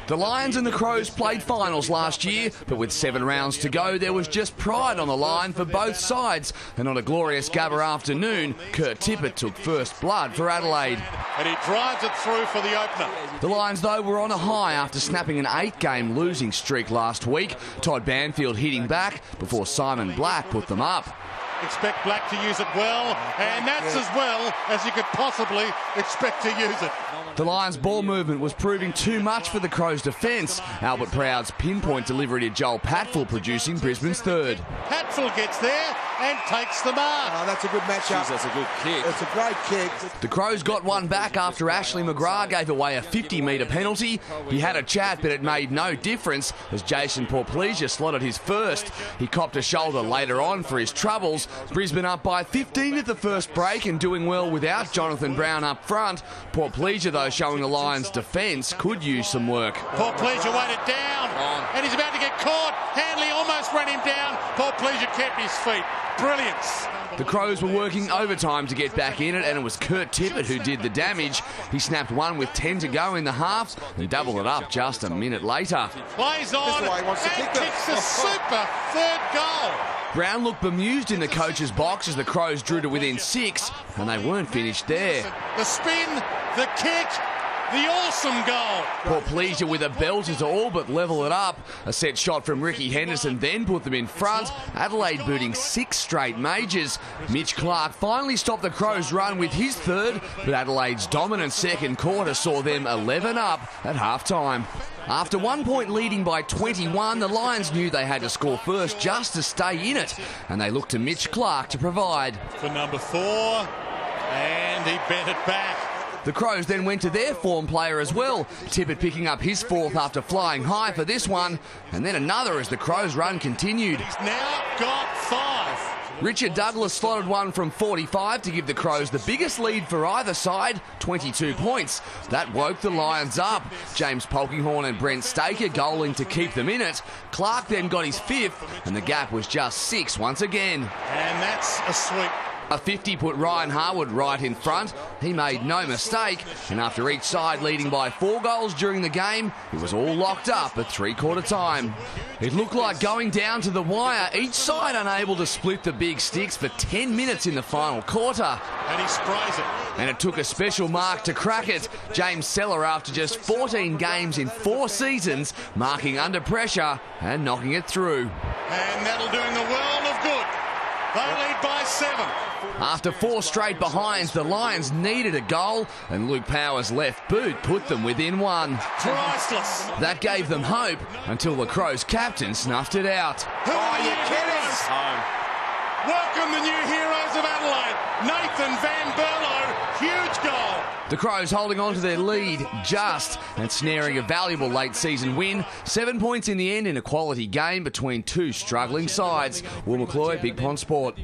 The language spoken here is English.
The Lions and the Crows played finals last year, but with 7 rounds to go, there was just pride on the line for both sides. And on a glorious Gabba afternoon, Kurt Tippett took first blood for Adelaide. And he drives it through for the opener. The Lions, though, were on a high after snapping an 8-game losing streak last week. Todd Banfield hitting back before Simon Black put them up. Expect Black to use it well, and that's as well as you could possibly expect to use it. The Lions' ball movement was proving too much for the Crows' defence. Albert Proud's pinpoint delivery to Joel Patfull producing Brisbane's third. Patfull gets there and takes the mark. Oh, that's a good matchup. That's a good kick. It's a great kick. The Crows got one back after Ashley McGrath gave away a 50-metre penalty. He had a chat, but it made no difference as Jason Porplesia slotted his first. He copped a shoulder later on for his troubles. Brisbane up by 15 at the first break and doing well without Jonathan Brown up front. Porplesia, though, showing the Lions' defence could use some work. Porplesia weighted down, and he's about to get caught. Hanley almost ran him down. Porplesia kept his feet. Brilliance. The Crows were working overtime to get back in it, and it was Kurt Tippett who did the damage. He snapped one with 10 to go in the half and doubled it up just a minute later. Plays on and kicks a super third goal. Brown looked bemused in the coach's box as the Crows drew to within 6, and they weren't finished there. The spin, the kick, the awesome goal. Porplesia with a belter to all but level it up. A set shot from Ricky Henderson then put them in front. Adelaide booting 6 straight majors. Mitch Clark finally stopped the Crows' run with his third, but Adelaide's dominant second quarter saw them 11 up at half-time. After 1 point leading by 21, the Lions knew they had to score first just to stay in it, and they looked to Mitch Clark to provide. For number 4, and he bent it back. The Crows then went to their form player as well, Tippett picking up his 4th after flying high for this one, and then another as the Crows' run continued. He's now got 5. Richard Douglas slotted one from 45 to give the Crows the biggest lead for either side, 22 points. That woke the Lions up. James Polkinghorne and Brent Staker goaling to keep them in it. Clark then got his 5th, and the gap was just 6 once again. And that's a sweep. A 50 put Ryan Harwood right in front. He made no mistake, and after each side leading by 4 goals during the game, it was all locked up at 3-quarter time. It looked like going down to the wire, each side unable to split the big sticks for 10 minutes in the final quarter. And he sprays it. And it took a special mark to crack it. James Seller, after just 14 games in 4 seasons, marking under pressure and knocking it through. And that'll do him the world of good. They lead by 7. After 4 straight behinds, the Lions needed a goal, and Luke Power's left boot put them within 1. Priceless. That gave them hope until the Crows' captain snuffed it out. Who are the new heroes? Welcome the new heroes of Adelaide. Nathan Van Berlo, huge goal. The Crows holding on to their lead just and snaring a valuable late-season win. 7 points in the end in a quality game between 2 struggling sides. Will McCloy, Big Pond Sport.